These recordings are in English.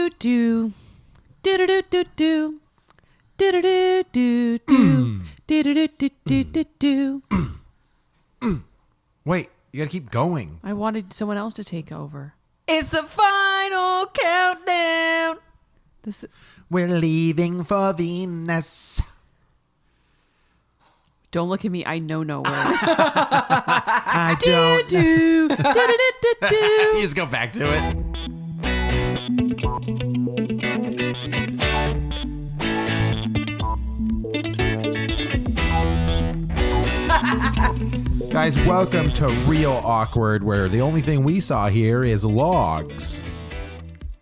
do do do do do do do do do do do do do do do do. Wait, you gotta keep going. I wanted someone else to take over. It's the final countdown. We're leaving for Venus. Don't look at me. I know no words. I don't. Do, do, do, do, do, do. You just go back to it. Guys, welcome to Real Awkward, where the only thing we saw here is logs.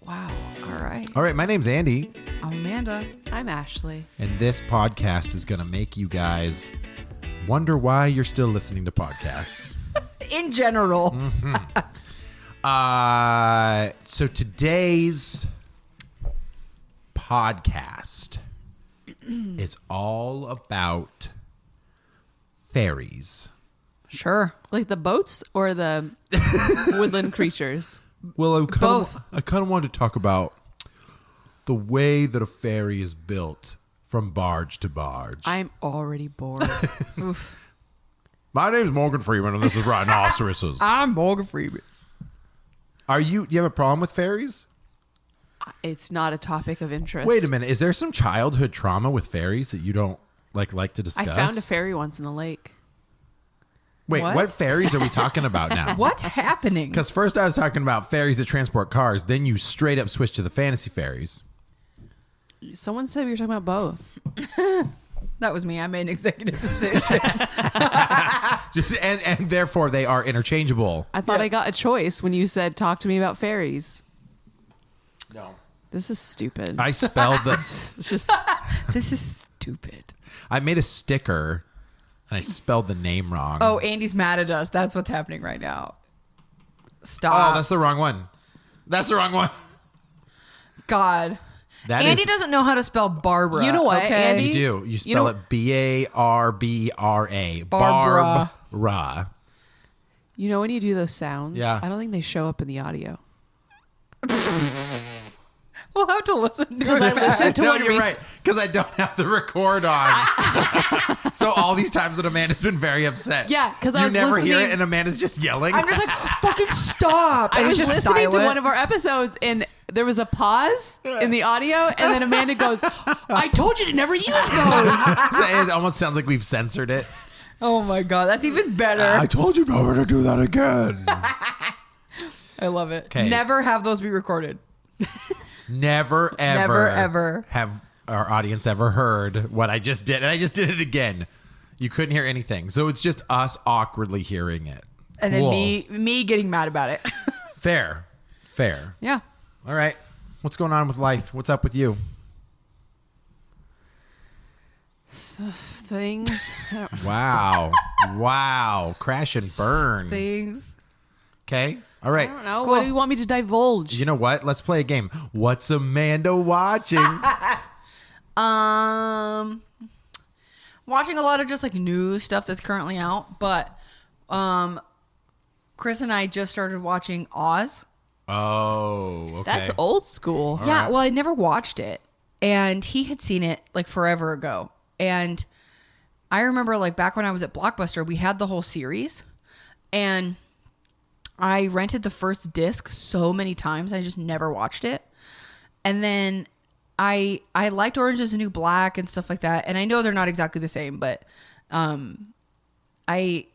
Wow. All right. All right, my name's Andy, I'm Amanda. I'm Ashley. and this podcast is going to make you guys wonder why you're still listening to podcasts. In general. So today's podcast is all about fairies. Sure. Like the boats or the woodland creatures? Well, Both. I kind of wanted to talk about the way that a fairy is built from barge to barge. I'm already bored. Oof. My name's Morgan Freeman, and this is Rhinoceroses. I'm Morgan Freeman. Do you have a problem with fairies? It's not a topic of interest. Wait a minute. Is there some childhood trauma with fairies that you don't like to discuss? I found a fairy once in the lake. Wait, what fairies are we talking about now? What's happening? Because first I was talking about fairies that transport cars. Then you straight up switched to the fantasy fairies. Someone said we were talking about both. That was me. I made an executive decision. and therefore they are interchangeable. I thought I got a choice when you said talk to me about fairies. No. This is stupid. I spelled the... It's just This is stupid. I made a sticker and I spelled the name wrong. Oh, Andy's mad at us. That's what's happening right now. Stop. Oh, that's the wrong one. That's the wrong one. God. That Andy is- doesn't know how to spell Barbara. You know what, okay? Andy? You do. You spell know- it B-A-R-B-R-A. Barbara. Barbara. You know when you do those sounds? Yeah. I don't think they show up in the audio. We'll have to listen to it. Because I listened to No, one you're right. Because I don't have the record on. So all these times that Amanda's been very upset. Yeah, 'cause I you was never hear listening- it and Amanda's just yelling. I'm just like, fucking stop. I And was it's just listening to silent. one of our episodes and there was a pause in the audio and then Amanda goes, I told you to never use those. It almost sounds like we've censored it. Oh my God. That's even better. I told you never to do that again. I love it. 'Kay. Never have those be recorded. Never, ever, Never, ever. have our audience ever heard what I just did. And I just did it again. You couldn't hear anything. So it's just us awkwardly hearing it. And Cool. then me getting mad about it. Fair. Yeah. All right. What's going on with life? What's up with you? Things. Wow. Wow. Crash and burn. Things. Okay. All right. I don't know. Cool. What do you want me to divulge? You know what? Let's play a game. What's Amanda watching? Watching a lot of just like new stuff that's currently out, but Chris and I just started watching Oz. Oh, okay. That's old school. All Yeah, right. well, I never watched it, and he had seen it like forever ago. And I remember like back when I was at Blockbuster, we had the whole series, and I rented the first disc so many times, I just never watched it. And then I liked Orange Is the New Black and stuff like that, and I know they're not exactly the same, but I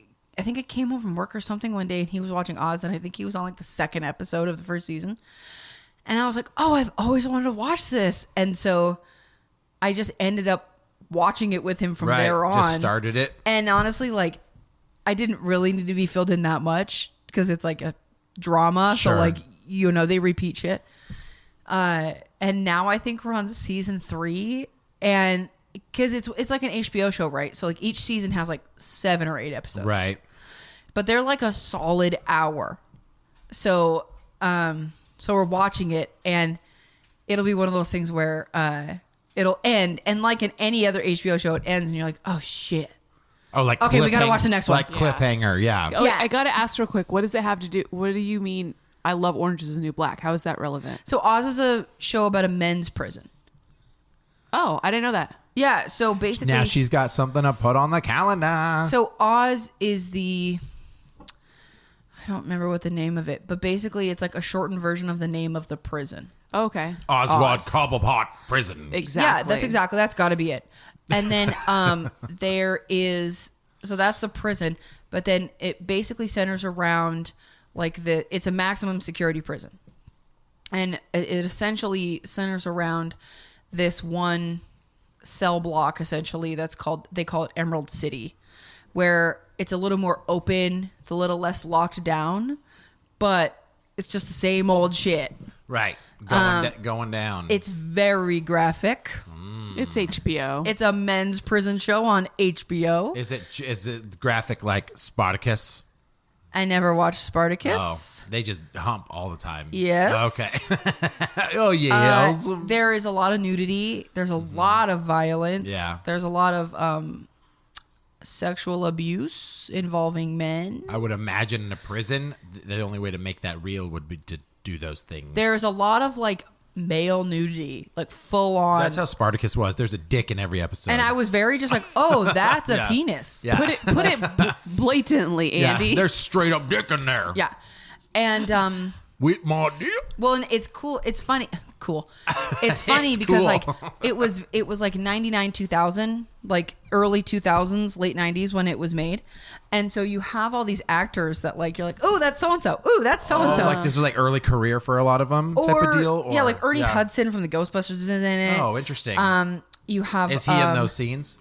think I came home from work or something one day, and he was watching Oz, and I think he was on like the second episode of the first season. And I was like, oh, I've always wanted to watch this. And so I just ended up watching it with him from there on. Just started it. And honestly, like, I didn't really need to be filled in that much because it's like a drama. Sure. So, like, you know, they repeat shit. And now I think we're on season 3. And because it's like an HBO show, right? So, like, each season has like 7 or 8 episodes. Right. But they're like a solid hour. So we're watching it, and it'll be one of those things where it'll end, and like in any other HBO show, it ends, and you're like, oh shit. Oh, like Okay, we gotta watch the next one. Like cliffhanger, yeah. Oh, Yeah. I got to ask real quick. What does it have to do? What do you mean I love Orange is the New Black. How is that relevant? So Oz is a show about a men's prison. Oh, I didn't know that. Yeah, so basically... Now she's got something to put on the calendar. So Oz is the... I don't remember what the name of it, but basically it's like a shortened version of the name of the prison. Okay. Oswald Oz. Cobblepot Prison. Exactly. Yeah, that's got to be it. And then there is... So that's the prison, but then it basically centers around like it's a maximum security prison. And it essentially centers around this one cell block, essentially, they call it Emerald City, where it's a little more open, it's a little less locked down, but it's just the same old shit. Right. Going down. It's very graphic. It's HBO. It's a men's prison show on HBO. Is it graphic like Spartacus? I never watched Spartacus. Oh, they just hump all the time. Yes. Okay. Oh, yeah. There is a lot of nudity. There's a lot of violence. Yeah. There's a lot of sexual abuse involving men. I would imagine in a prison, the only way to make that real would be to do those things. There's a lot of like male nudity, like full on. That's how Spartacus was. There's a dick in every episode. And I was very just like, oh, that's a Yeah. penis. Yeah. Put it blatantly, Andy. Yeah, there's straight up dick in there. Yeah. And With my dick. well, and it's cool. It's funny. Cool. It's funny because cool. like it was like 99, 2000, like early 2000s, late 90s when it was made. And so you have all these actors that like, you're like, oh, that's so-and-so. Oh, that's so-and-so. Like this was like early career for a lot of them type of deal? Yeah, like Ernie Hudson from the Ghostbusters is in it. Oh, interesting. You have... Is he in those scenes?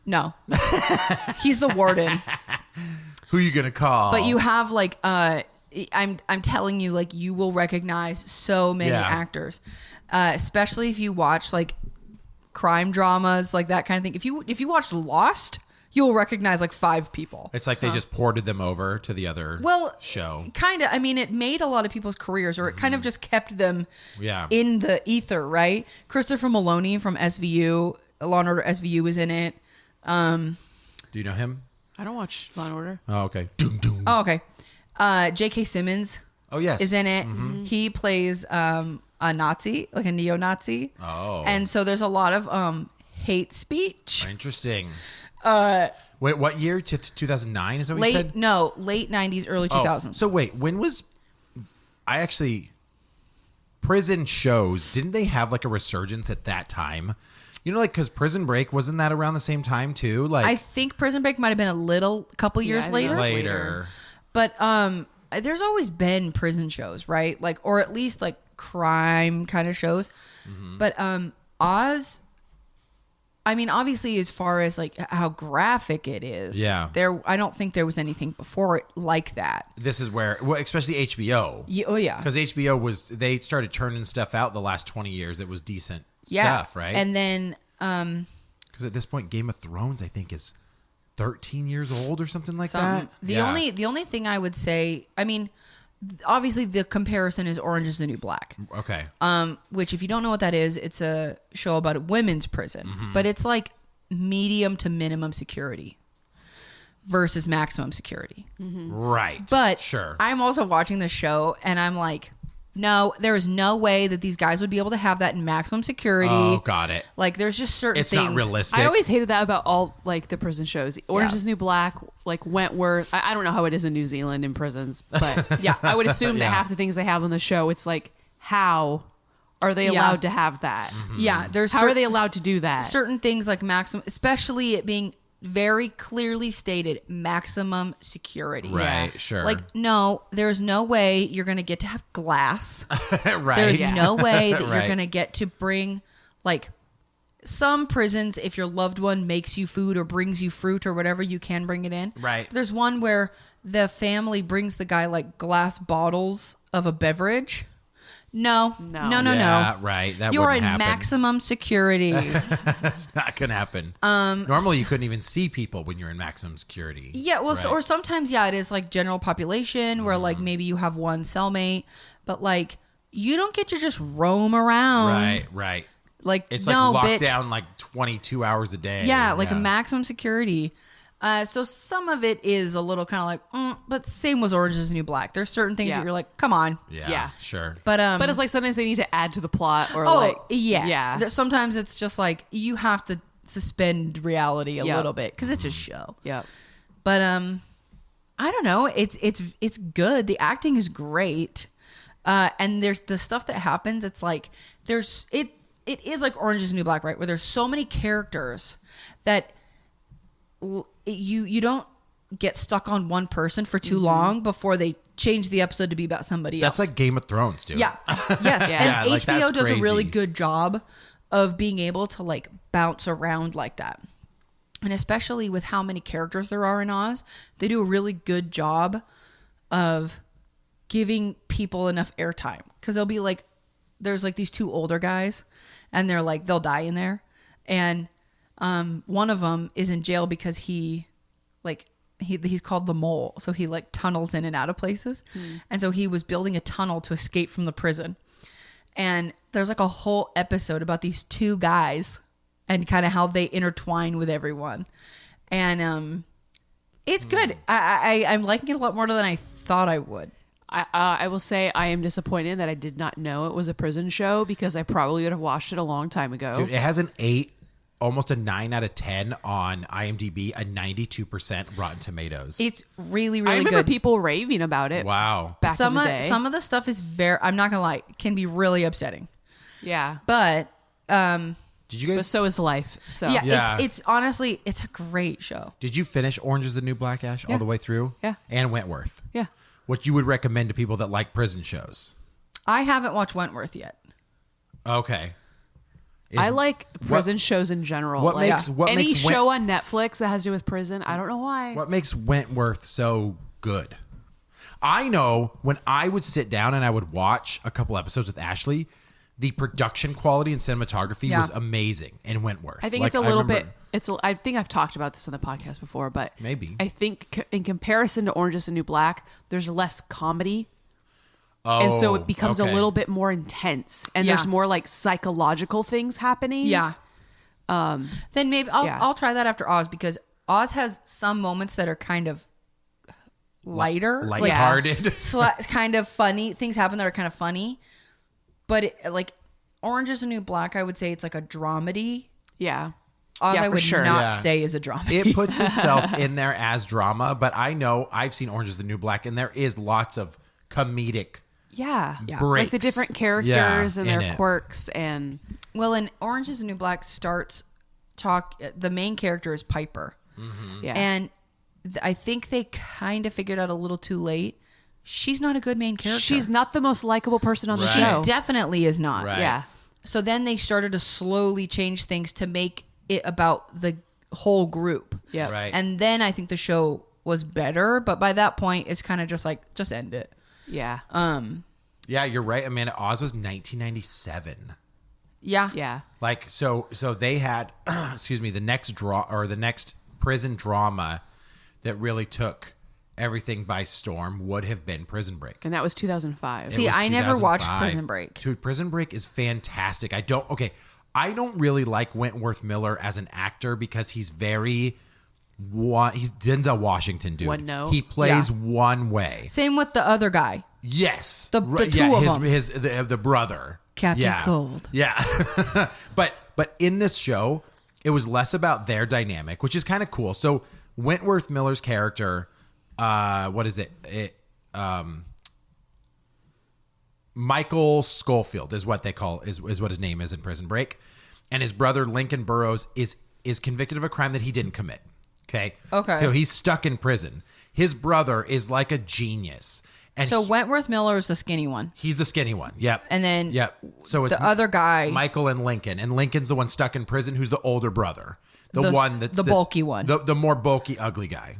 No. He's the warden. Who are you going to call? But you have like... I'm telling you, like, you will recognize so many actors, especially if you watch like crime dramas, like that kind of thing. If you watch Lost, you'll recognize like 5 people. It's like they just ported them over to the other show. Kind of. I mean, it made a lot of people's careers, or it kind of just kept them in the ether, right? Christopher Maloney from SVU, Law and Order SVU, is in it. Do you know him? I don't watch Law and Order. Oh, okay. Doom, doom. Oh, okay. J.K. Simmons. Oh, yes. Is in it. Mm-hmm. He plays a Nazi, like a neo-Nazi. Oh. And so there's a lot of hate speech. Interesting. Wait, what year? 2009 is that what you said? No, late 90s, early 2000s. Oh, so wait, when was... Prison shows, didn't they have like a resurgence at that time? You know, like, because Prison Break, wasn't that around the same time too? Like, I think Prison Break might have been a couple years I think it later. was But there's always been prison shows, right? Like, or at least like crime kind of shows. Mm-hmm. But Oz, I mean, obviously, as far as like how graphic it is, I don't think there was anything before it like that. This is where, well, especially HBO. Oh yeah, because HBO they started turning stuff out the last 20 years. It was decent stuff, right? And then because at this point, Game of Thrones, I think, is 13 years old or something like that. The only thing I would say, I mean, obviously the comparison is Orange is the New Black. Okay. Which, if you don't know what that is, it's a show about a women's prison, but it's like medium to minimum security versus maximum security. Right. But sure. I'm also watching the show and I'm like, no, there is no way that these guys would be able to have that in maximum security. Oh, got it. Like, there's just certain It's things. not realistic. I always hated that about all like the prison shows. Orange Yeah. is the New Black, like Wentworth. I don't know how it is in New Zealand in prisons, but yeah, I would assume that half the things they have on the show, it's like, how are they allowed to have that? Yeah, there's How are they allowed to do that? certain things like maximum, especially it being very clearly stated maximum security. Right, sure. Like, no, there's no way you're going to get to have glass. Right. There's no way that Right. you're going to get to bring, like, some prisons, if your loved one makes you food or brings you fruit or whatever, you can bring it in. Right. There's one where the family brings the guy, like, glass bottles of a beverage. No. Yeah, right. That You're wouldn't in happen. maximum security. That's not going to happen. Normally, you couldn't even see people when you're in maximum security. Yeah, well, Right. or sometimes, it is like general population where like maybe you have one cellmate, but like you don't get to just roam around. Right. Like It's no, like locked bitch. down like 22 hours a day. Yeah, like a maximum security. So some of it is a little kind of like, but same was Orange is the New Black. There's certain things that you're like, come on. Yeah. Sure. But it's like sometimes they need to add to the plot or yeah. Sometimes it's just like you have to suspend reality a little bit because it's a show. Yeah. But I don't know. It's good. The acting is great. And there's the stuff that happens. It's like it is like Orange is the New Black, right? Where there's so many characters that you don't get stuck on one person for too long before they change the episode to be about somebody else. That's like Game of Thrones, dude. Yeah. Yes. Yeah. And like, HBO that's does a really crazy. good job of being able to like bounce around like that. And especially with how many characters there are in Oz, they do a really good job of giving people enough airtime. Because they'll be like, there's like these two older guys and they're like, they'll die in there. And one of them is in jail because he's called the Mole. So he like tunnels in and out of places. And so he was building a tunnel to escape from the prison. And there's like a whole episode about these two guys and kind of how they intertwine with everyone. And it's good. I'm liking it a lot more than I thought I would. I will say I am disappointed that I did not know it was a prison show because I probably would have watched it a long time ago. Dude, it has an 8, almost a 9 out of 10 on IMDb, a 92% Rotten Tomatoes. It's really, I really remember good. people raving about it. Wow. Back in the day. Some of the stuff is I'm not going to lie, can be really upsetting. Yeah. But Did you But guys? so is life. So Yeah. it's honestly, it's a great show. Did you finish Orange is the New Black, Ash, all the way through? Yeah. And Wentworth. Yeah. What you would recommend to people that like prison shows? I haven't watched Wentworth yet. Okay. I like prison shows in general. What Like, makes what any makes show on Netflix that has to do with prison, I don't know why. What makes Wentworth so good? I know when I would sit down and I would watch a couple episodes with Ashley, the production quality and cinematography was amazing in Wentworth. I think Like, it's a little remember- bit. I think I've talked about this on the podcast before, but Maybe. I think in comparison to Orange is the New Black, there's less comedy. Oh, And so it becomes a okay. little bit more intense, and Yeah. there's more like psychological things happening. Yeah. Then maybe I'll try that after Oz because Oz has some moments that are kind of lighter, lighthearted. kind of funny. Things happen that are kind of funny, but like Orange is the New Black, I would say it's like a dramedy. Yeah. Oz, Yeah, I for would sure. not Yeah. say is a dramedy. It puts itself in there as drama, but I know I've seen Orange is the New Black, and there is lots of comedic Yeah. breaks. Like the different characters and in their it. quirks and Well, in Orange is the New Black the main character is Piper. yeah. And I think they kind of figured out a little too late. She's not a good main character. she's not the most likable person on the Right. show. definitely is not. Right. Yeah. So then they started to slowly change things to make it about the whole group. Yeah. Right. And then I think the show was better, but by that point it's kind of just like just end it. Yeah. Yeah, you're right, Amanda. Oz was 1997. Yeah. Yeah. Like so they had excuse me, the next prison drama that really took everything by storm would have been Prison Break. And that was 2005. See, It was I never watched 2005. Prison Break. Dude, Prison Break is fantastic. I don't really like Wentworth Miller as an actor because he's he's Denzel Washington, dude. One note. He plays Yeah. one way. Same with the other guy. Yes. The two of them. The brother. Captain Yeah. Cold. Yeah. but in this show, it was less about their dynamic, which is kind of cool. So Wentworth Miller's character, what is it? Michael Schofield is what they call is what his name is in Prison Break. And his brother Lincoln Burrows is convicted of a crime that he didn't commit. Okay. So he's stuck in prison. His brother is like a genius. And So Wentworth Miller is the skinny one. he's the skinny one. Yep. And then yep. So it's the other guy, Michael and Lincoln. And Lincoln's the one stuck in prison who's the older brother. The one that's the bulky one. The more bulky, ugly guy.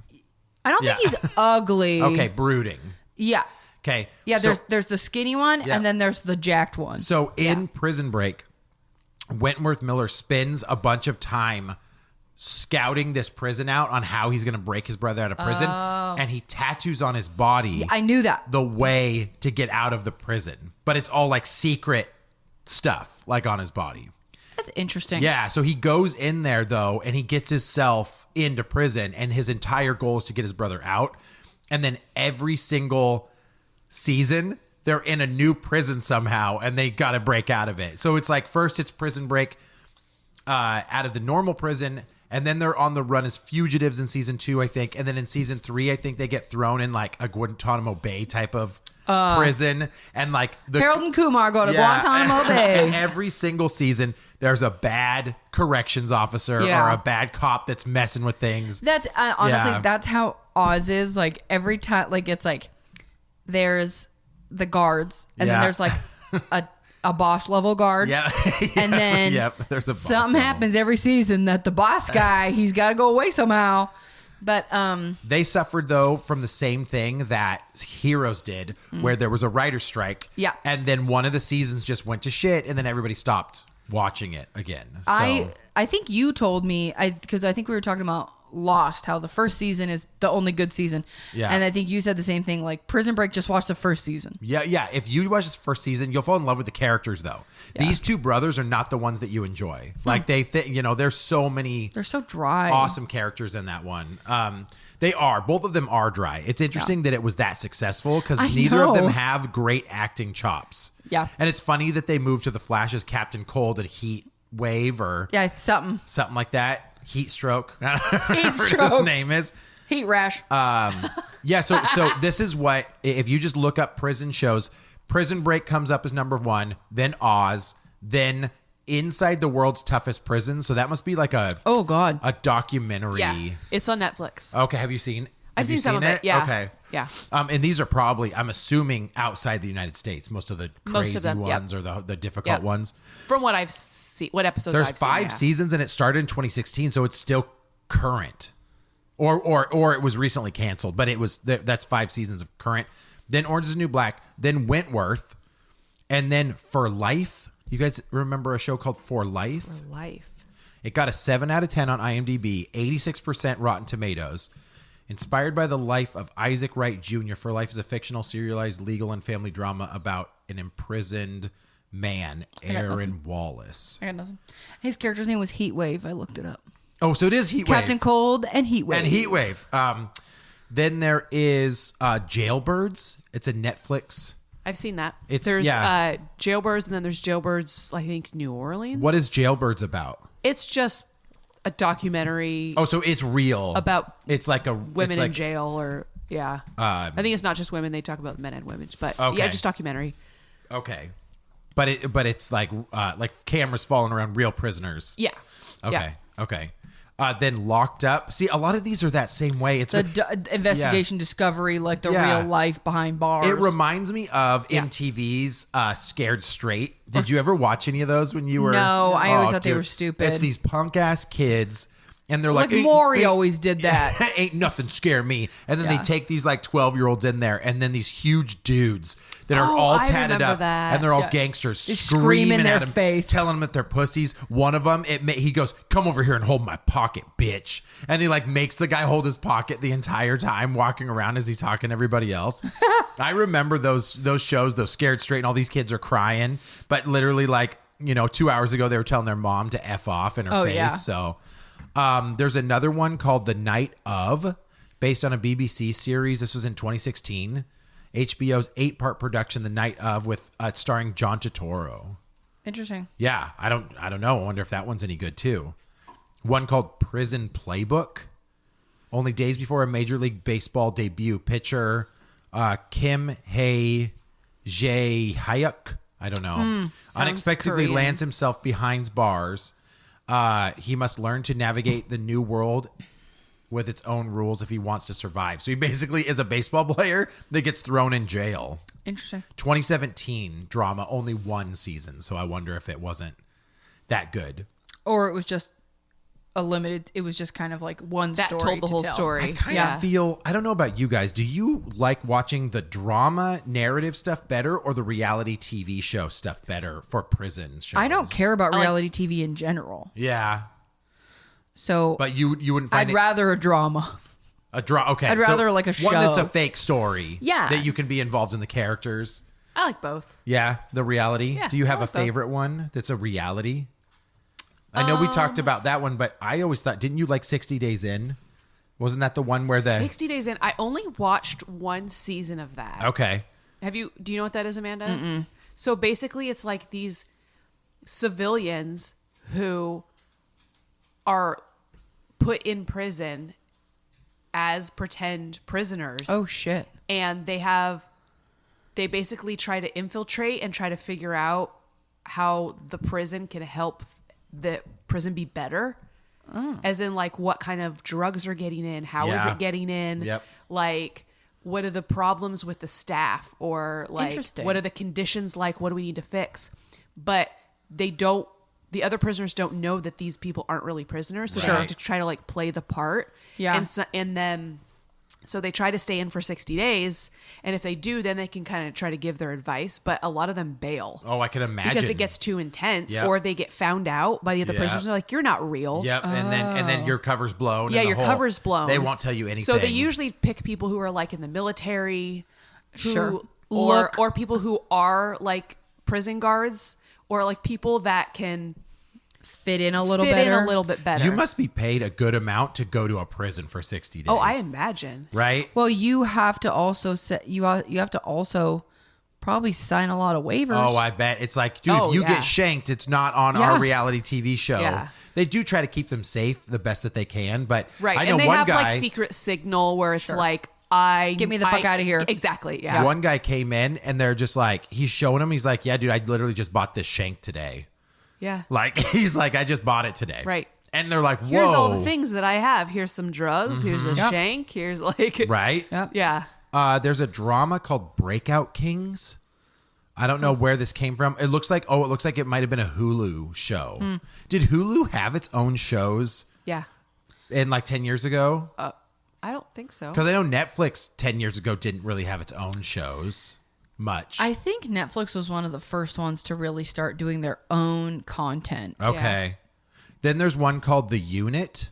I don't think Yeah. he's ugly. Okay, brooding. Yeah. Okay. Yeah, so, there's the skinny one Yeah. and then there's the jacked one. So in Prison Break, Wentworth Miller spends a bunch of time scouting this prison out on how he's going to break his brother out of prison. And he tattoos on his body I knew that. the way to get out of the prison. But it's all like secret stuff, like on his body. That's interesting. Yeah, so he goes in there, though, and he gets himself into prison, and his entire goal is to get his brother out. And then every single season, they're in a new prison somehow, and they got to break out of it. So it's like, first it's Prison Break out of the normal prison, and then they're on the run as fugitives in season 2, I think. And then in season 3, I think they get thrown in like a Guantanamo Bay type of prison. And like Harold and Kumar go to Guantanamo Bay. And every single season, there's a bad corrections officer or a bad cop that's messing with things. That's honestly, that's how Oz is. Like every time, like it's like there's the guards, and then there's like a boss level guard. Yeah. And then there's a something happens every season that the boss guy, he's got to go away somehow. But they suffered, though, from the same thing that Heroes did, where there was a writer's strike. Yeah. And then one of the seasons just went to shit, and then everybody stopped watching it again. So I think you told me, because I think we were talking about Lost, how the first season is the only good season. Yeah. And I think you said the same thing, like Prison Break, just watch the first season. Yeah. If you watch the first season, you'll fall in love with the characters, though. Yeah. These two brothers are not the ones that you enjoy. Like there's so many. They're so dry. Awesome characters in that one. They are. Both of them are dry. It's interesting that it was that successful because neither of them have great acting chops. Yeah. And it's funny that they moved to the Flash as Captain Cold and Heat Wave or something like that. Heat Stroke. I don't know what his name is. Heat Rash. So this is what, if you just look up prison shows, Prison Break comes up as number 1, then Oz, then Inside the World's Toughest Prison. So that must be like a documentary. Yeah, it's on Netflix. Okay, have you seen? I've seen some of it. Yeah. Okay. Yeah. And these are probably, I'm assuming, outside the United States. Most of the crazy ones or the difficult ones. From what I've seen, what episodes There's I've seen. There's 5 seasons, and it started in 2016, so it's still current. Or it was recently canceled, but that's 5 seasons of current. Then Orange is the New Black, then Wentworth, and then For Life. You guys remember a show called For Life? For Life. It got a 7 out of 10 on IMDb, 86% Rotten Tomatoes. Inspired by the life of Isaac Wright Jr., For Life is a fictional, serialized legal and family drama about an imprisoned man, Aaron Wallace. I got nothing. His character's name was Heat Wave. I looked it up. Oh, so it is Heat Wave. Captain Cold and Heat Wave. Then there is Jailbirds. It's a Netflix. I've seen that. There's Jailbirds, and then there's Jailbirds, I think, New Orleans. What is Jailbirds about? It's just a documentary. Oh, so it's real. It's like a women in jail, or I think it's not just women. They talk about men and women, but just documentary. Okay, but it's like cameras following around real prisoners. Yeah. Okay. Yeah. Okay. Then Locked Up. See, a lot of these are that same way. It's investigation, discovery, like the real life behind bars. It reminds me of MTV's Scared Straight. Did you ever watch any of those when you were? No, I always thought they were stupid. It's these punk ass kids. And they're like Maury always did that. Ain't nothing scare me. And then they take these like 12-year-olds in there, and then these huge dudes that are all tatted up, and they're all gangsters, screaming in their at them, face, telling them that they're pussies. One of them, he goes, "Come over here and hold my pocket, bitch!" And he like makes the guy hold his pocket the entire time, walking around as he's talking to everybody else. I remember those shows, those Scared Straight, and all these kids are crying, but literally 2 hours ago they were telling their mom to F off in her face. Yeah. So. There's another one called The Night Of, based on a BBC series. This was in 2016. HBO's 8-part production, The Night Of, with starring John Turturro. Interesting. Yeah, I don't know. I wonder if that one's any good too. One called Prison Playbook. Only days before a Major League Baseball debut, pitcher Kim Jae-hyuk, I don't know, unexpectedly Korean. lands himself behind bars. He must learn to navigate the new world with its own rules if he wants to survive. So he basically is a baseball player that gets thrown in jail. Interesting. 2017 drama, only 1 season. So I wonder if it wasn't that good. Or it was just it was just kind of like one that story told the whole tell. story. I kind of feel, I don't know about you guys. Do you like watching the drama narrative stuff better or the reality TV show stuff better for prison shows? I don't care about reality TV in general. Yeah. So, but you wouldn't find I'd rather a drama. Okay. I'd rather like a show. One that's a fake story. Yeah. That you can be involved in the characters. I like both. Yeah. The reality. Yeah, Do you have I like a favorite one that's a reality? I know we talked about that one, but I always thought, didn't you like 60 Days In? Wasn't that the one where 60 Days In? I only watched one season of that. Okay. Do you know what that is, Amanda? Mm-mm. So basically it's like these civilians who are put in prison as pretend prisoners. Oh, shit. And they basically try to infiltrate and try to figure out how the prison can help the prison be better. As in, like, what kind of drugs are getting in? How is it getting in? Yep. Like, what are the problems with the staff? Or, like, what are the conditions like? What do we need to fix? But the other prisoners don't know that these people aren't really prisoners. So they have to try to, like, play the part. Yeah. And then... So they try to stay in for 60 days. And if they do, then they can kind of try to give their advice. But a lot of them bail. Oh, I can imagine. Because it gets too intense. Or they get found out by the other prisoners. They're like, you're not real. Yep. And then your cover's blown. Yeah, your cover's blown. They won't tell you anything. So they usually pick people who are like in the military. Or people who are like prison guards. Or like people that can... Fit in a little bit better. You must be paid a good amount to go to a prison for 60 days. Oh, I imagine. Right? Well, you have to also you have to also probably sign a lot of waivers. Oh, I bet. It's like, dude, if you get shanked, it's not on our reality TV show. Yeah. They do try to keep them safe the best that they can, but right. I know and they one have guy, like secret signal where it's like, get me the fuck out of here. Exactly. Yeah. One guy came in and they're just like, he's showing him. He's like, yeah, dude, I literally just bought this shank today. Yeah. Like, he's like, I just bought it today. Right. And they're like, whoa. Here's all the things that I have. Here's some drugs. Here's a shank. Here's like... Right? Yep. Yeah. There's a drama called Breakout Kings. I don't know where this came from. It looks like it might have been a Hulu show. Did Hulu have its own shows? Yeah. In like 10 years ago? I don't think so. Because I know Netflix 10 years ago didn't really have its own shows much. I think Netflix was one of the first ones to really start doing their own content. Okay. Yeah. Then there's one called The Unit.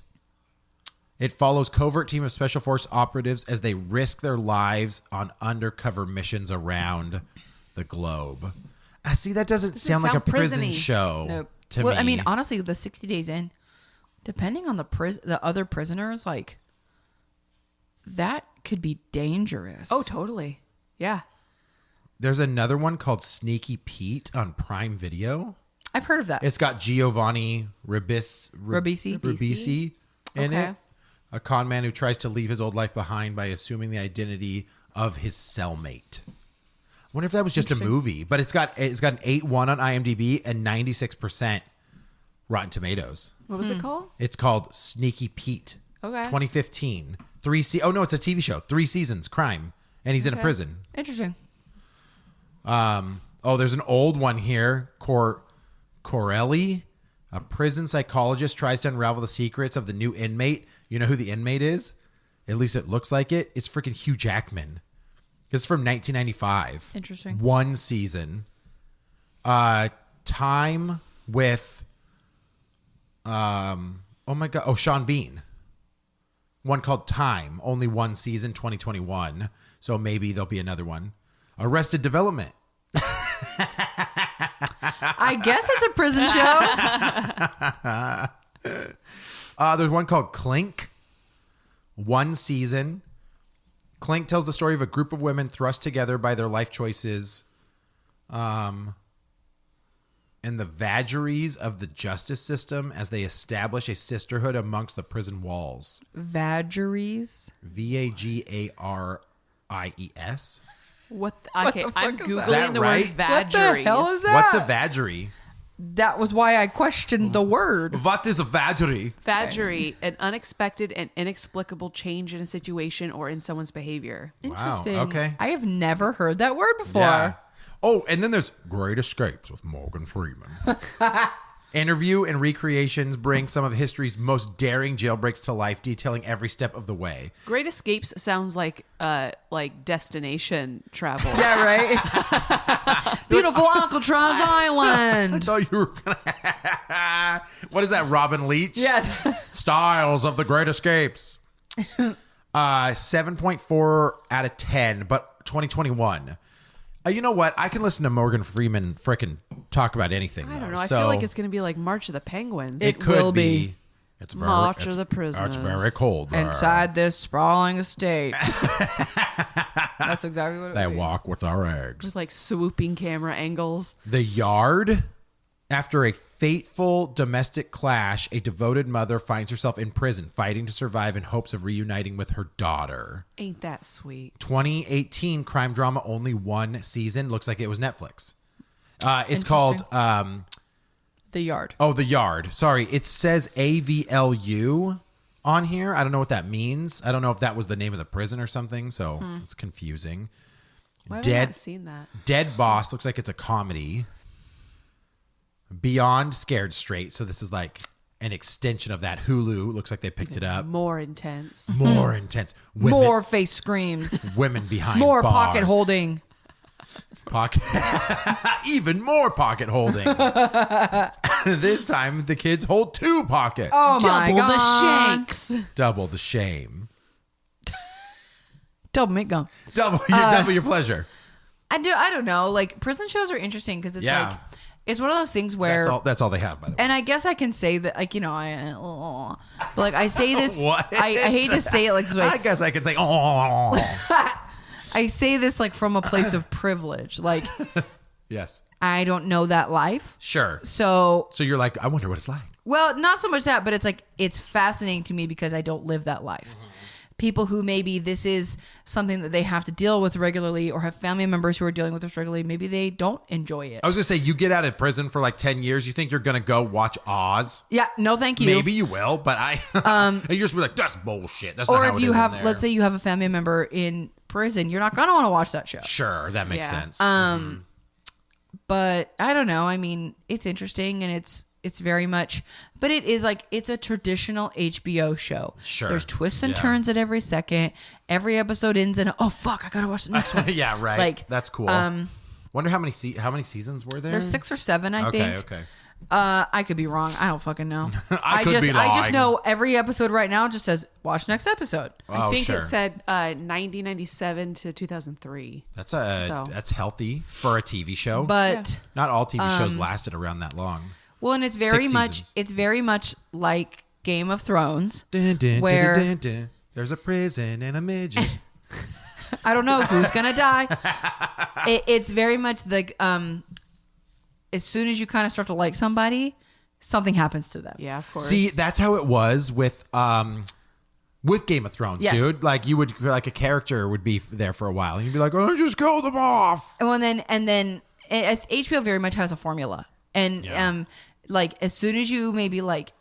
It follows covert team of special force operatives as they risk their lives on undercover missions around the globe. See, that doesn't sound like a prison show to me. I mean, honestly, the 60 Days In, depending on the other prisoners, like, that could be dangerous. Oh, totally. Yeah. There's another one called Sneaky Pete on Prime Video. I've heard of that. It's got Giovanni Ribisi in it. A con man who tries to leave his old life behind by assuming the identity of his cellmate. I wonder if that was just a movie, but it's got an 8.1 on IMDb and 96% Rotten Tomatoes. What was it called? It's called Sneaky Pete. Okay. 2015. Oh no, it's a TV show. 3 seasons, crime, and he's in a prison. Interesting. There's an old one here. Corelli, a prison psychologist, tries to unravel the secrets of the new inmate. You know who the inmate is? At least it looks like it. It's freaking Hugh Jackman. It's from 1995. Interesting. 1 season. Time with, Sean Bean. One called Time. Only 1 season, 2021. So maybe there'll be another one. Arrested Development. I guess it's a prison show. There's one called Clink. 1 season. Clink tells the story of a group of women thrust together by their life choices and the vagaries of the justice system as they establish a sisterhood amongst the prison walls. Vagaries? Vagaries. Okay, I'm Googling the word vagary. What the hell is that? What's a vagary? That was why I questioned the word. What is a vagary? Vagary, an unexpected and inexplicable change in a situation or in someone's behavior. Interesting. Wow, okay. I have never heard that word before. Yeah. Oh, and then there's Great Escapes with Morgan Freeman. Interview and recreations bring some of history's most daring jailbreaks to life, detailing every step of the way. Great Escapes sounds like destination travel. Yeah, right? Beautiful Alcatraz Island. I thought you were gonna... What is that, Robin Leach? Yes. Styles of the Great Escapes. 7.4 out of 10, but 2021. You know what? I can listen to Morgan Freeman frickin' talk about anything. I don't know. I feel like it's going to be like March of the Penguins. It will be. It's very, March of the Prisoners. It's very cold there. Inside this sprawling estate. That's exactly what it They would be. walk with our eggs. With like swooping camera angles. The Yard. After a fateful domestic clash, a devoted mother finds herself in prison, fighting to survive in hopes of reuniting with her daughter. Ain't that sweet? 2018 crime drama, only one season. Looks like it was Netflix. It's called... The Yard. Oh, The Yard. Sorry. It says AVLU on here. I don't know what that means. I don't know if that was the name of the prison or something, so it's confusing. Why have I not seen that? Dead Boss. Looks like it's a comedy. Beyond Scared Straight. So this is like an extension of that. Hulu. Looks like they picked it up. More intense. More intense. Women, More face screams. Women behind More bars. pocket holding. Pocket. Even more pocket holding. This time the kids hold 2 pockets. Oh my Double God. the shanks. Double the shame. Double meatgum. Double your pleasure. I don't know. Like, prison shows are interesting because it's like, it's one of those things where That's all they have, by the way. and I guess I can say that, like, you know, but like I say this, What? I hate to say it like this way. I guess I could say, oh. I say this like from a place of privilege. Like, Yes. I don't know that life. Sure. So, you're like, I wonder what it's like. well, not so much that, but it's like, it's fascinating to me because I don't live that life. People who maybe this is something that they have to deal with regularly or have family members who are dealing with this regularly, maybe they don't enjoy it. I was going to say, you get out of prison for like 10 years. You think you're going to go watch Oz? Yeah, no, thank you. Maybe you will, but and you're just be like, that's bullshit. That's not Or how if it you is in have, there. let's say you have a family member in prison, you're not going to want to watch that show. Sure, that makes Yeah. sense. But I don't know. I mean, it's interesting and it's very much, but it is like, it's a traditional HBO show. Sure. There's twists and Yeah. turns at every second. Every episode ends in, oh fuck, I gotta watch the next one. Yeah, right. Like, that's cool. Wonder how many seasons were there? There's 6 or 7, I think. Okay. I could be wrong. I don't fucking know. I could be I just lying. know every episode right now just says watch next episode. I think sure. it said 1997 to 2003. That's healthy for a TV show. But not all TV shows lasted around that long. well, and it's very 6 much seasons. it's very much like Game of Thrones. Dun, dun, Where- dun, dun, dun. There's a prison and a midget. I don't know who's gonna die. It's very much like as soon as you kind of start to like somebody, something happens to them. Yeah, of course. See, that's how it was with Game of Thrones, Yes. dude. Like you would like a character would be there for a while, and you'd be like, "Oh, I just killed them off." And then HBO very much has a formula, and Yeah. like as soon as you maybe like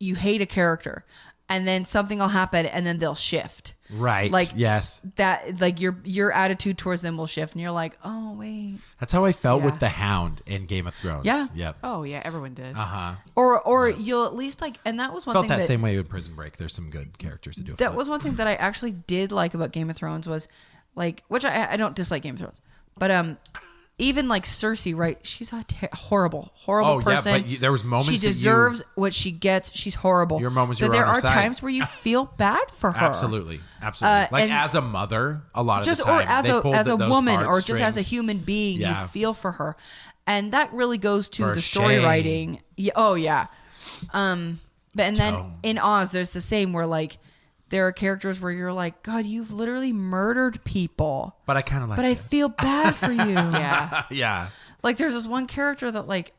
you hate a character, and then something will happen, and then they'll shift. Right. Like yes. that, like your attitude towards them will shift, and you're like, oh wait. That's how I felt Yeah. with the Hound in Game of Thrones. Yeah. Yep. Oh yeah, everyone did. Or you'll at least like, and that was one Felt thing that same way with Prison Break. There's some good characters to do. that was one thing that I actually did like about Game of Thrones was like, which I don't dislike Game of Thrones, but even like Cersei, right? She's a horrible Oh, yeah, person. but there was moments she that you- deserves what she gets. She's horrible. Your moments but you were there on her are side. times where you feel bad for her. Absolutely. Like and as a mother, a lot of just the time, or as they a pulled as a those woman or just as a heartstrings. human being, Yeah. you feel for her, and that really goes to For the story shame. writing. Yeah, oh yeah. But and then Tone. in Oz, there's the same where like there are characters where you're like, God, you've literally murdered people, But I kind of like. but I it. feel bad for you. Yeah. Yeah. Like there's this one character that like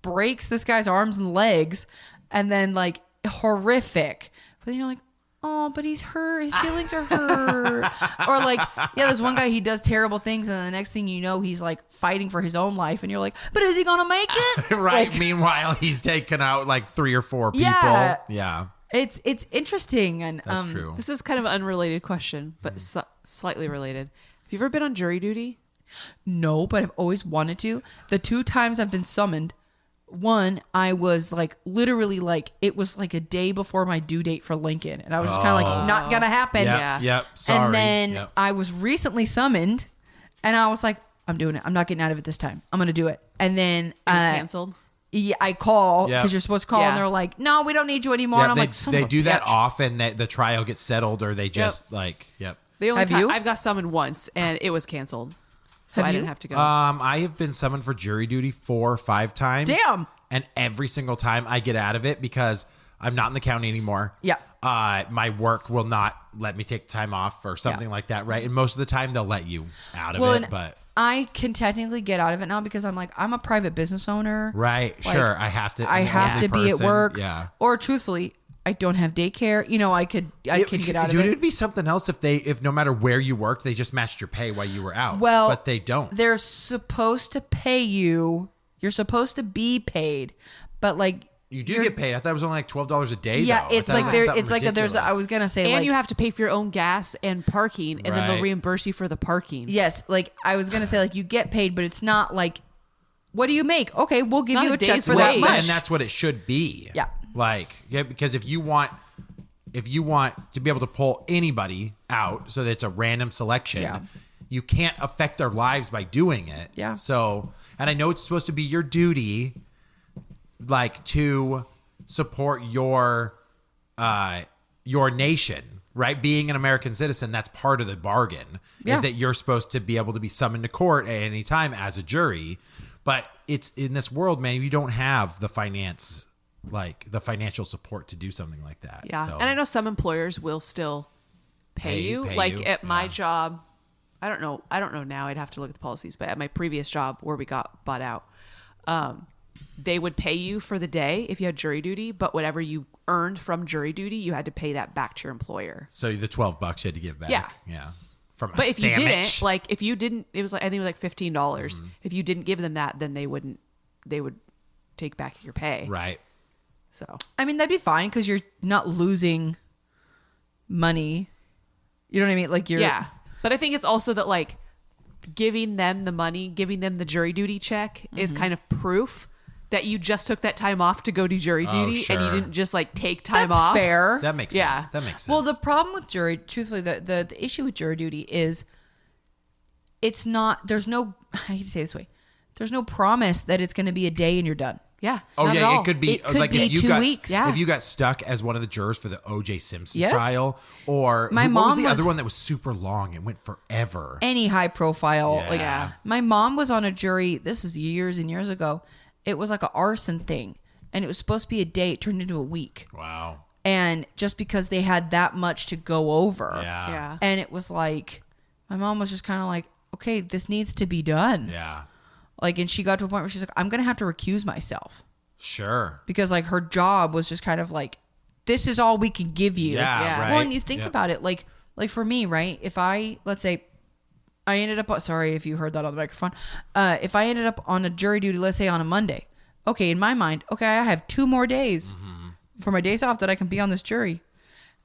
breaks this guy's arms and legs, and then like horrific. But then you're like, oh, but he's hurt. His feelings are hurt. Or like, yeah, there's one guy, he does terrible things, and then the next thing you know, he's like fighting for his own life, and you're like, but is he gonna make it? Right. Like, Meanwhile, he's taken out like 3 or 4 people. Yeah. Yeah. it's interesting, and That's true. This is kind of an unrelated question, but slightly related. Have you ever been on jury duty? No, but I've always wanted to. The 2 times I've been summoned, one, I was like literally like it was like a day before my due date for Lincoln, and I was just kind of like not gonna happen. Yep. Yeah. Yep. Sorry. And then Yep. I was recently summoned, and I was like, I'm doing it. I'm not getting out of it this time. I'm gonna do it. And then It was canceled. Yeah, I call Yeah. because you're supposed to call, Yeah. and they're like, no, we don't need you anymore. Yeah, and I'm they, like, son they of a do that bitch. often. That the trial gets settled, or they just like, yep. The only Have time you? I've got summoned once, and it was canceled. So I didn't have to go. I have been summoned for jury duty 4 or 5 times. Damn. And every single time I get out of it because I'm not in the county anymore. Yeah. My work will not let me take time off or something like that, right? And most of the time they'll let you out of it, but I can technically get out of it now because I'm a private business owner. Right. Like, sure. I have to. I have to be at work. Yeah. Or truthfully, I don't have daycare. I could get out of it. It would be something else if no matter where you worked, they just matched your pay while you were out. Well, but they don't. They're supposed to pay you. You're supposed to be paid, but you do get paid. I thought it was only like $12 a day. Yeah, though. it's like there. It's like there's. I was gonna say, and you have to pay for your own gas and parking, and then they'll reimburse you for the parking. Yes, I was gonna say, you get paid, but it's not like, what do you make? Okay, we'll give you a check for that much, and that's what it should be. Yeah, because if you want to be able to pull anybody out, so that it's a random selection, you can't affect their lives by doing it. Yeah. So, and I know it's supposed to be your duty, to support your nation, right? Being an American citizen, that's part of the bargain. Is that you're supposed to be able to be summoned to court at any time as a jury. But it's in this world, man, you don't have the financial support to do something like that. Yeah. So. And I know some employers will still pay you. At my job, I don't know now. I'd have to look at the policies, but at my previous job where we got bought out, they would pay you for the day if you had jury duty, but whatever you earned from jury duty, you had to pay that back to your employer. So the $12 you had to give back. Yeah. But if you didn't, it was I think it was like $15. Mm-hmm. If you didn't give them that, then they would take back your pay. Right. So, I mean, that'd be fine because you're not losing money. You know what I mean? Yeah. But I think it's also that giving them the money, giving them the jury duty check is kind of proof that you just took that time off to go do jury duty and you didn't just take time off. That's fair. That makes sense. That makes sense. Well, the problem with truthfully, the issue with jury duty is it's not, I hate to say it this way, there's no promise that it's going to be a day and you're done. Yeah. Oh, yeah. It could be if you 2 weeks. Yeah. If you got stuck as one of the jurors for the O.J. Simpson trial, or what was the other one that was super long? It went forever. Any high profile. Yeah. My mom was on a jury. This is years and years ago. It was like an arson thing, and it was supposed to be a day. It turned into a week. Wow. And just because they had that much to go over. Yeah. And it was my mom was just kind of okay, this needs to be done. Yeah. And she got to a point where she's I'm going to have to recuse myself. Sure. Because her job was just kind of this is all we can give you. Yeah. Right. Well, and you think about it, for me, right? If let's say I ended up, sorry if you heard that on the microphone. If I ended up on a jury duty, let's say on a Monday, okay, in my mind, okay, I have 2 more days for my days off that I can be on this jury.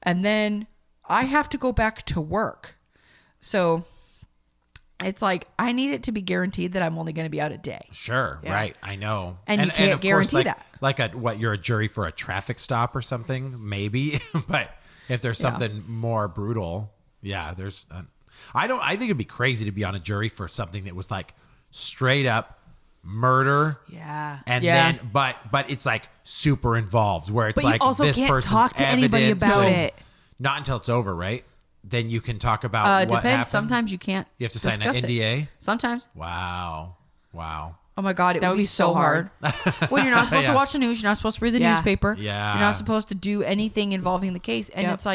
And then I have to go back to work. So it's I need it to be guaranteed that I'm only going to be out a day. Sure. Yeah. Right. I know. And you can't guarantee that. You're a jury for a traffic stop or something, maybe. But if there's something more brutal, there's... I think it'd be crazy to be on a jury for something that was straight up murder. Yeah. And then, but it's super involved where it's but you also this can't person's talk to anybody about it. Not until it's over, right? Then you can talk about what depends. happened. Sometimes you can't. You have to sign an NDA. Sometimes. Wow. Oh my God, it would be so hard. Well, you're not supposed to watch the news. You're not supposed to read the newspaper. Yeah. You're not supposed to do anything involving the case. And it's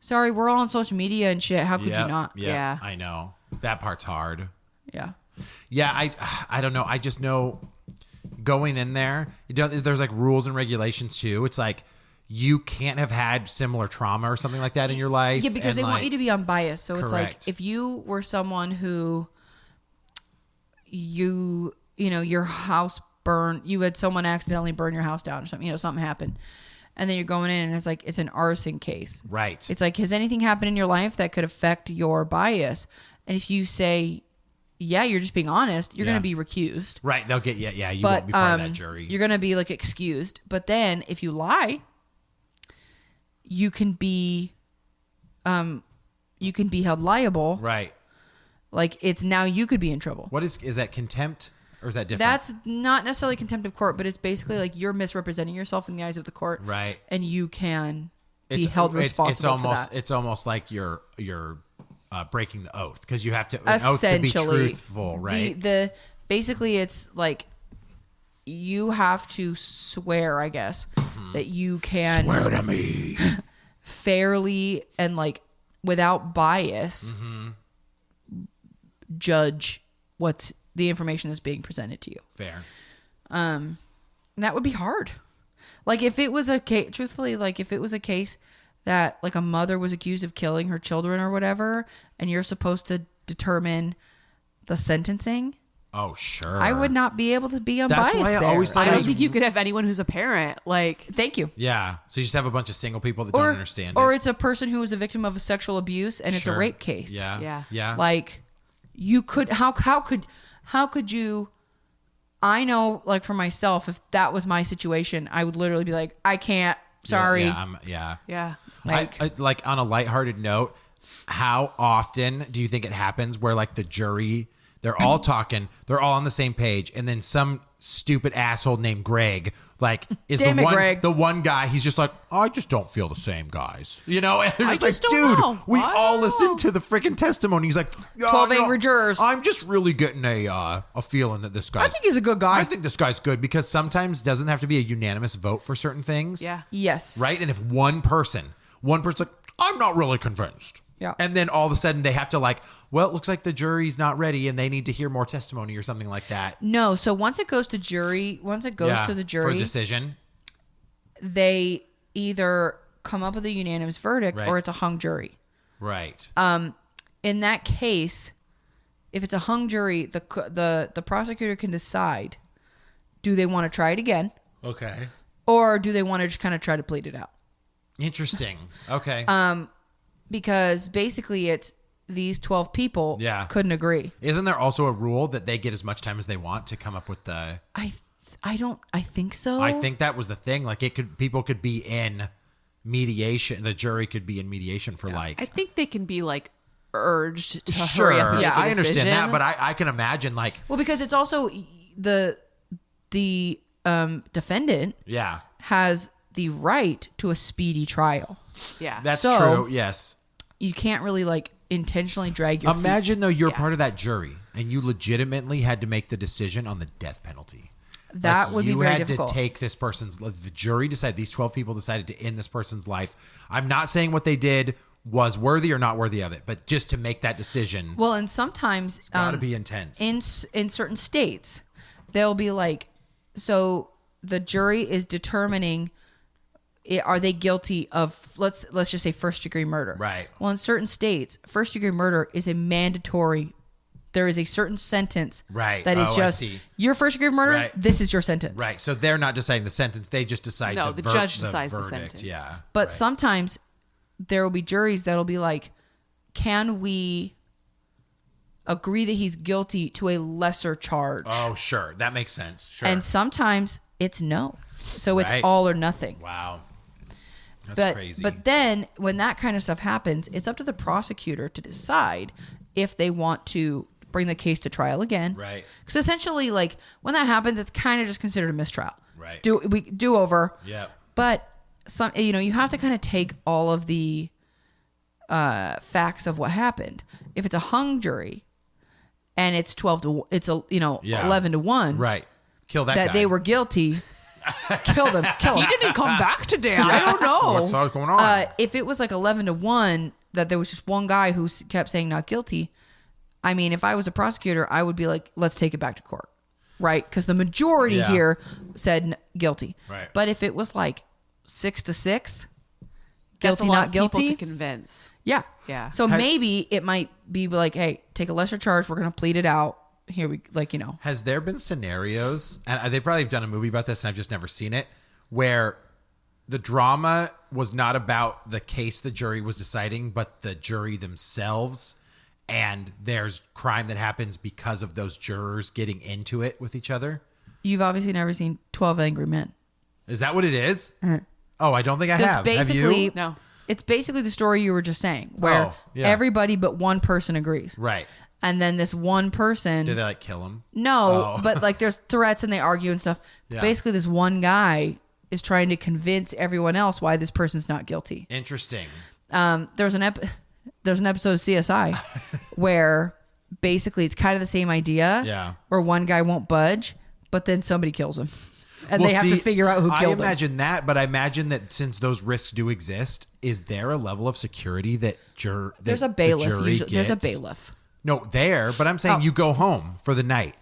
sorry, we're all on social media and shit. How could you not? Yeah. I know. That part's hard. Yeah. Yeah, I don't know. I just know going in there, there's rules and regulations too. It's you can't have had similar trauma or something like that in your life. Yeah, because they want you to be unbiased. So correct. It's if you were someone who your house burned, you had someone accidentally burn your house down or something, something happened. And then you're going in and it's it's an arson case. Right. It's has anything happened in your life that could affect your bias? And if you say, you're just being honest, you're going to be recused. Right. They'll get, you won't be part of that jury. You're going to be excused. But then if you lie, you can be held liable. Right. It's now you could be in trouble. What is that contempt? Or is that different? That's not necessarily contempt of court, but it's basically you're misrepresenting yourself in the eyes of the court. Right. And you can be held responsible for that. It's almost like you're breaking the oath, because you have to an oath to be truthful, right? Basically it's like you have to swear, I guess, that you can swear to me fairly and like without bias judge what's the information that's being presented to you. Fair. That would be hard. Like if it was a case, truthfully, like if it was a case that like a mother was accused of killing her children or whatever, and you're supposed to determine the sentencing. Oh, sure. I would not be able to be unbiased. That's why I always thought I don't think you could have anyone who's a parent. Like, thank you. Yeah. So you just have a bunch of single people that don't understand or it. it's a person who was a victim of a sexual abuse and it's a rape case. Yeah. Like you could, how could you, I know like for myself, if that was my situation, I would literally be like, I can't, sorry. Yeah. Like on a lighthearted note, how often do you think it happens where like the jury, they're all talking, they're all on the same page, and then some stupid asshole named Greg like is the one guy, he's just like, I just don't feel the same, guys. You know, and they're just like, dude, we all listened to the freaking testimony. He's like, 12 angry jurors. I'm just really getting a feeling that this guy. I think he's a good guy. I think this guy's good, because sometimes it doesn't have to be a unanimous vote for certain things. Yeah. Yes. Right? And if one person's like, I'm not really convinced. Yeah. And then all of a sudden they have to like, well, it looks like the jury's not ready and they need to hear more testimony or something like that. No. So once it goes to jury, to the jury for a decision, they either come up with a unanimous verdict or it's a hung jury. Right. In that case, if it's a hung jury, the prosecutor can decide, do they want to try it again? Okay. Or do they want to just kind of try to plead it out? Interesting. Okay. Because basically it's these 12 people couldn't agree. Isn't there also a rule that they get as much time as they want to come up with the... I think so. I think that was the thing. Like people could be in mediation. The jury could be in mediation for like... I think they can be like urged to hurry up and make a I understand decision. that, but I can imagine like... Well, because it's also the defendant has the right to a speedy trial. Yeah. That's true. Yes. You can't really like intentionally drag your Imagine feet. though you're part of that jury and you legitimately had to make the decision on the death penalty. That would be very difficult. You had to take this person's... The jury decided, these 12 people decided to end this person's life. I'm not saying what they did was worthy or not worthy of it, but just to make that decision. Well, and sometimes... It's got to be intense. In certain states, they'll be like... So the jury is determining... Are they guilty of, let's just say, first-degree murder? Right. Well, in certain states, first-degree murder is a mandatory. There is a certain sentence that is just your first-degree murder. Right. This is your sentence. Right. So they're not deciding the sentence; they just decide. No, the judge decides the sentence. Yeah. But sometimes there will be juries that'll be like, "Can we agree that he's guilty to a lesser charge?" Oh, sure, that makes sense. Sure. And sometimes it's no, so it's all or nothing. Wow. That's crazy. But then when that kind of stuff happens, it's up to the prosecutor to decide if they want to bring the case to trial again. Right. Because essentially, like, when that happens, it's kind of just considered a mistrial. Right. Do over. Yeah. But you have to kind of take all of the facts of what happened. If it's a hung jury and it's 11 to 1. Right. Kill that guy. That they were guilty. Kill them. He didn't come back today. I don't know. What's going on? If it was like 11 to 1, that there was just one guy who kept saying not guilty. I mean, if I was a prosecutor, I would be like, let's take it back to court. Right? Because the majority here said guilty. Right. But if it was like 6 to 6, That's guilty, a lot not of people guilty. to convince. Yeah. Yeah. So maybe it might be like, hey, take a lesser charge. We're going to plead it out. Here we Has there been scenarios, and they probably have done a movie about this and I've just never seen it, where the drama was not about the case the jury was deciding, but the jury themselves, and there's crime that happens because of those jurors getting into it with each other? You've obviously never seen 12 Angry Men. Is that what it is? Mm-hmm. Oh, I don't think I have. It's basically, have you? No. It's basically the story you were just saying, where everybody but one person agrees. Right. And then this one person... Do they like kill him? No, but like there's threats and they argue and stuff. Yeah. Basically, this one guy is trying to convince everyone else why this person's not guilty. Interesting. There's there's an episode of CSI where basically it's kind of the same idea. Yeah. Where one guy won't budge, but then somebody kills him. And they have to figure out who killed him. I imagine that, but I imagine that since those risks do exist, is there a level of security that there's a bailiff usually. There's a bailiff. No, but I'm saying you go home for the night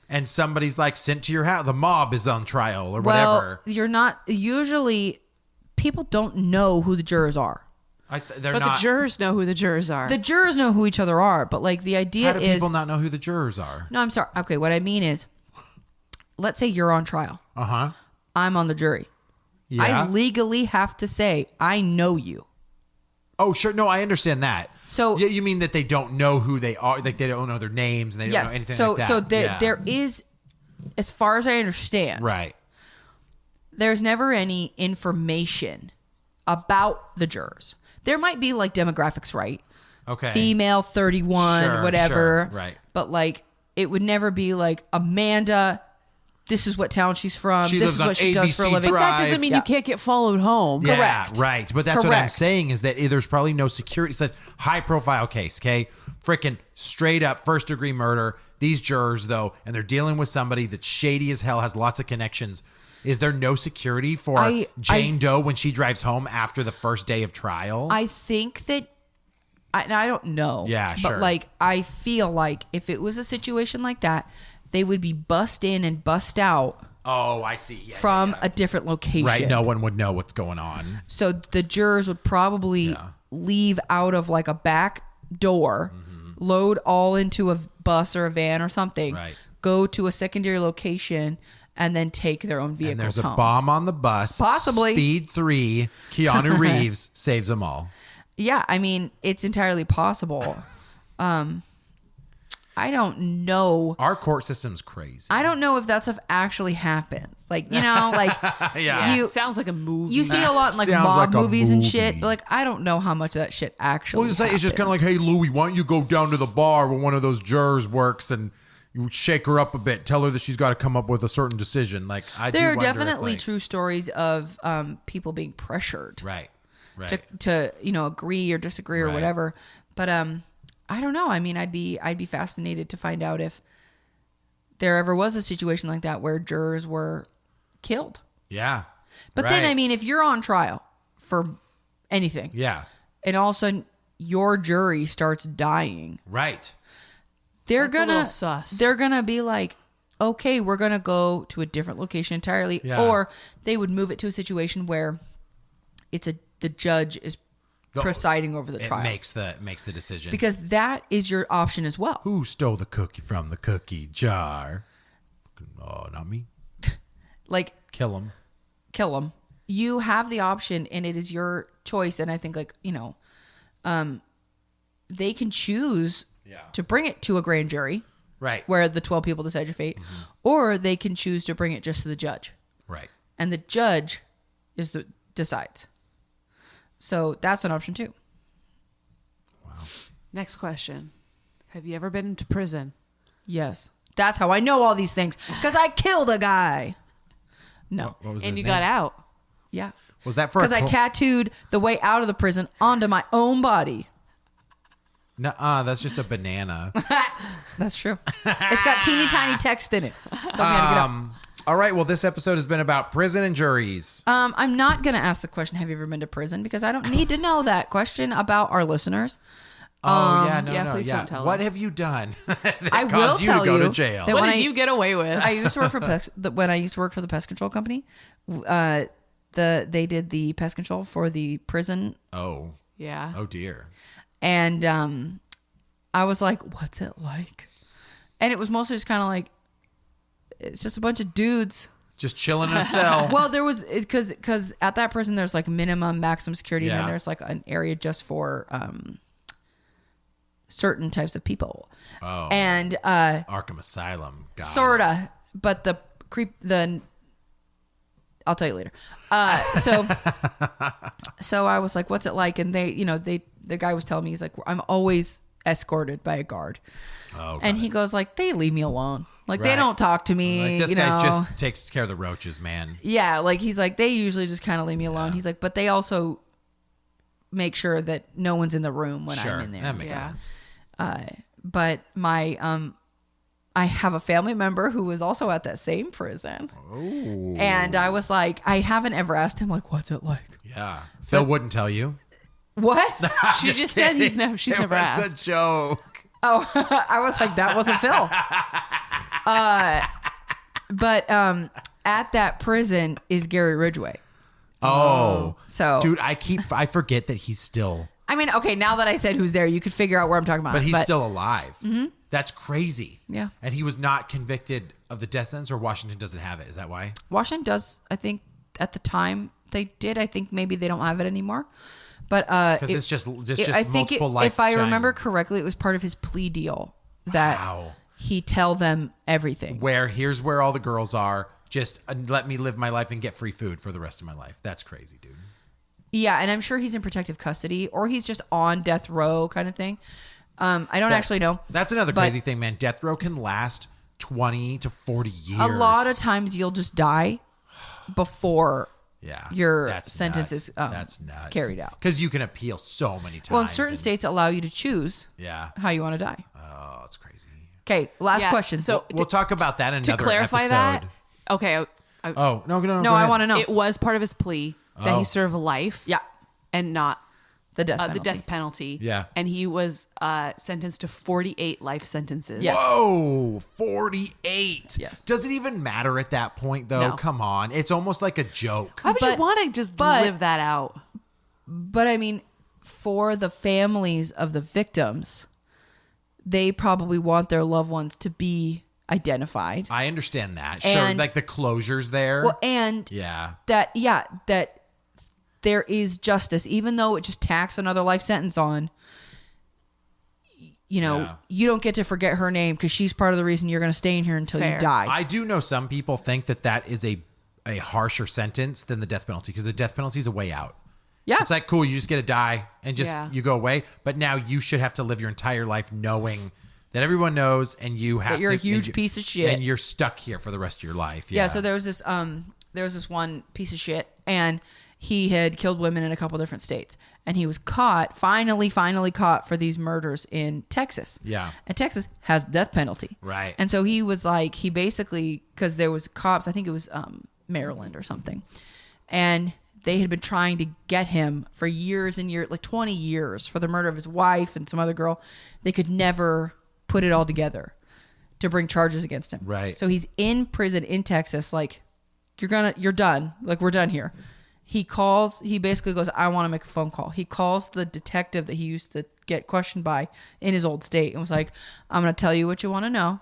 and somebody's like sent to your house. The mob is on trial or whatever. You're not usually. People don't know who the jurors are. The jurors know who the jurors are. The jurors know who each other are, but like the idea How do people not know who the jurors are? No, I'm sorry. Okay, what I mean is, let's say you're on trial. I'm on the jury. Yeah. I legally have to say I know you. Oh, sure. No, I understand that. So you mean that they don't know who they are, like they don't know their names and they don't know anything like that. So there is, as far as I understand, right. There's never any information about the jurors. There might be like demographics, right? Okay. Female 31, whatever. Sure, right. But like it would never be like Amanda, this is what town she's from. This is what she does for a living. But that doesn't mean you can't get followed home. Yeah, correct. Right. But that's what I'm saying is that there's probably no security. It says high profile case, okay? Freaking straight up first degree murder. These jurors though, and they're dealing with somebody that's shady as hell, has lots of connections. Is there no security for Jane Doe when she drives home after the first day of trial? I think that, I don't know. Yeah, sure. But like, I feel like if it was a situation like that, they would be bussed in and bussed out. Oh, I see. Yeah, from a different location. Right. No one would know what's going on. So the jurors would probably leave out of like a back door, load all into a bus or a van or something, go to a secondary location, and then take their own vehicles home. And there's home. A bomb on the bus. Possibly. Speed 3, Keanu Reeves saves them all. Yeah, I mean, it's entirely possible. I don't know. Our court system's crazy. I don't know if that stuff actually happens. Like, you know, like... sounds like a movie. You see it a lot in like mob movies and shit, but like, I don't know how much of that shit actually happens. It's just kind of like, hey, Louie, why don't you go down to the bar where one of those jurors works and... You shake her up a bit, tell her that she's got to come up with a certain decision. Like there are definitely true stories of people being pressured, right, to agree or disagree or whatever. But I don't know. I mean, I'd be fascinated to find out if there ever was a situation like that where jurors were killed. Yeah, but then I mean, if you're on trial for anything, and all of a sudden your jury starts dying, right. They're gonna be like, okay, we're gonna go to a different location entirely, or they would move it to a situation where the judge is presiding over the trial. Makes the decision because that is your option as well. Who stole the cookie from the cookie jar? Oh, not me. Like kill him. You have the option, and it is your choice. And I think they can choose. To bring it to a grand jury, right, where the 12 people decide your fate, or they can choose to bring it just to the judge, right, and the judge decides. So that's an option too. Wow. Next question: have you ever been to prison? Yes, that's how I know all these things because I killed a guy. No, what was and his you name? got out. Yeah, was that for? Because I tattooed the way out of the prison onto my own body. Nuh-uh, that's just a banana. That's true. It's got teeny tiny text in it. All right. Well, this episode has been about prison and juries. I'm not going to ask the question, have you ever been to prison? Because I don't need to know that question about our listeners. Please don't tell what us. have you done? I will tell you. To go to jail. What did you get away with? I used to work for when I used to work for the pest control company. They did the pest control for the prison. Oh. Yeah. Oh dear. And I was like, what's it like? And it was mostly just kind of like, it's just a bunch of dudes. Just chilling in a cell. Well, there was, because at that prison, there's like minimum, maximum security. And then there's like an area just for certain types of people. Oh. And Arkham Asylum. Sorta. But I'll tell you later. So I was like, what's it like? And the guy was telling me, he's like, I'm always escorted by a guard. Oh, and he goes like, they leave me alone. Like they don't talk to me. Like, this guy just takes care of the roaches, man. Yeah. Like he's like, they usually just kind of leave me alone. Yeah. He's like, but they also make sure that no one's in the room when I'm in there. That makes sense. But my I have a family member who was also at that same prison. Oh. And I was like, I haven't ever asked him, like, what's it like? Yeah. Phil wouldn't tell you. What? She just said she's never asked. It's a joke. Oh, I was like, that wasn't Phil. But at that prison is Gary Ridgway. Oh. So, dude, I forget that he's still. I mean, okay, now that I said who's there, you could figure out where I'm talking about. But he's still alive. Mm-hmm. That's crazy. Yeah. And he was not convicted of the death sentence, or Washington doesn't have it. Is that why? Washington does, I think, at the time they did. I think maybe they don't have it anymore. But because it's just I think multiple life. If I remember correctly, it was part of his plea deal that he tell them everything. Here's where all the girls are. Just let me live my life and get free food for the rest of my life. That's crazy, dude. Yeah, and I'm sure he's in protective custody, or he's just on death row kind of thing. I don't actually know. That's another crazy thing, man. Death row can last 20 to 40 years. A lot of times you'll just die before your sentence is that's nuts. carried out. Because you can appeal so many times. Well, in certain states allow you to choose how you want to die. Oh, that's crazy. Okay, last question. So we'll talk about that in another to clarify episode. That. Okay. No, I want to know. It was part of his plea that he serve life. Yeah. And not the death the death penalty. Yeah. And he was sentenced to 48 life sentences. Yes. Whoa, 48. Yes. Does it even matter at that point, though? No. Come on. It's almost like a joke. Why would you want to just live that out? But I mean, for the families of the victims, they probably want their loved ones to be identified. I understand that. And, sure, like the closure's there. Well, and that there is justice, even though it just tacks another life sentence on. You know, you don't get to forget her name because she's part of the reason you're going to stay in here until you die. I do know some people think that is a harsher sentence than the death penalty, because the death penalty is a way out. Yeah. It's like, cool, you just get to die and just you go away. But now you should have to live your entire life knowing that everyone knows, and you have you're a huge piece of shit. And you're stuck here for the rest of your life. Yeah, so there was this one piece of shit, and he had killed women in a couple different states, and he was finally caught for these murders in Texas. Yeah. And Texas has death penalty. Right. And so he was like, he basically, because there was cops, I think it was Maryland or something, and they had been trying to get him for years and years, like 20 years, for the murder of his wife and some other girl. They could never put it all together to bring charges against him. Right. So he's in prison in Texas, like, you're done. Like, we're done here. He basically goes, I want to make a phone call. He calls the detective that he used to get questioned by in his old state and was like, I'm going to tell you what you want to know.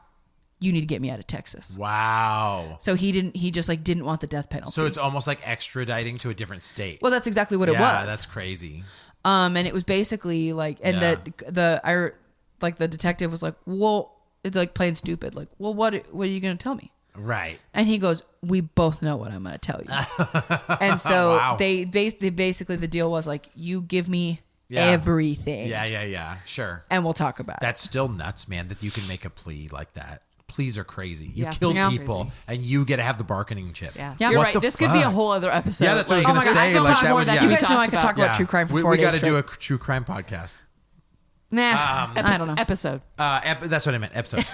You need to get me out of Texas. Wow. So he just didn't want the death penalty. So it's almost like extraditing to a different state. Well, that's exactly what it was. Yeah, that's crazy. And it was basically like, and the detective was like, well, it's like plain stupid. Like, well, what are you going to tell me? Right. And he goes, we both know what I'm going to tell you. And so they basically, the deal was like, you give me everything. Yeah. Sure. And we'll talk about it. That's still nuts, man, that you can make a plea like that. Pleas are crazy. You Yeah. killed Yeah. people, Crazy. and you get to have the bargaining chip. Yeah. Yeah. You're What right. the This could be a fuck? whole other episode. Yeah, that's what I was gonna say. I still Like, talk that more would- than yeah. You we guys know I talked could talk about true crime for 4 We days got to do a straight. true crime podcast. Nah, I don't know. Episode. That's what I meant. Episode.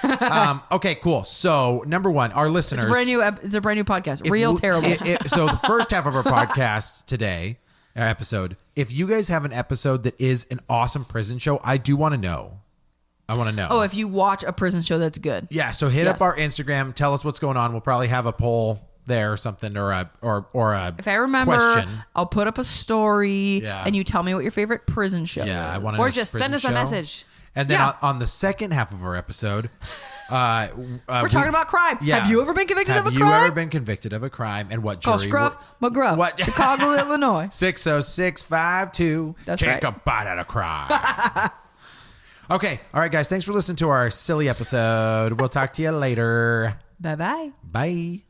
Okay, cool. So, number one, our listeners. It's a brand new podcast. Real terrible. So the first half of our podcast today, our episode, if you guys have an episode that is an awesome prison show, I do want to know. I want to know. Oh, if you watch a prison show that's good. Yeah, so hit up our Instagram. Tell us what's going on. We'll probably have a poll there or something, or a If I remember, question. I'll put up a story, Yeah. and you tell me what your favorite prison show Yeah, I is. want to. Or just send us a message. And then Yeah. on the second half of our episode, We're talking about crime. Yeah. Have you ever been convicted of a crime? Have you ever been convicted of a crime, and what jury? Call Scruff McGruff, What? Chicago, Illinois. 60652. That's Take right. a bite out of crime. Okay. All right, guys. Thanks for listening to our silly episode. We'll talk to you later. Bye-bye. Bye.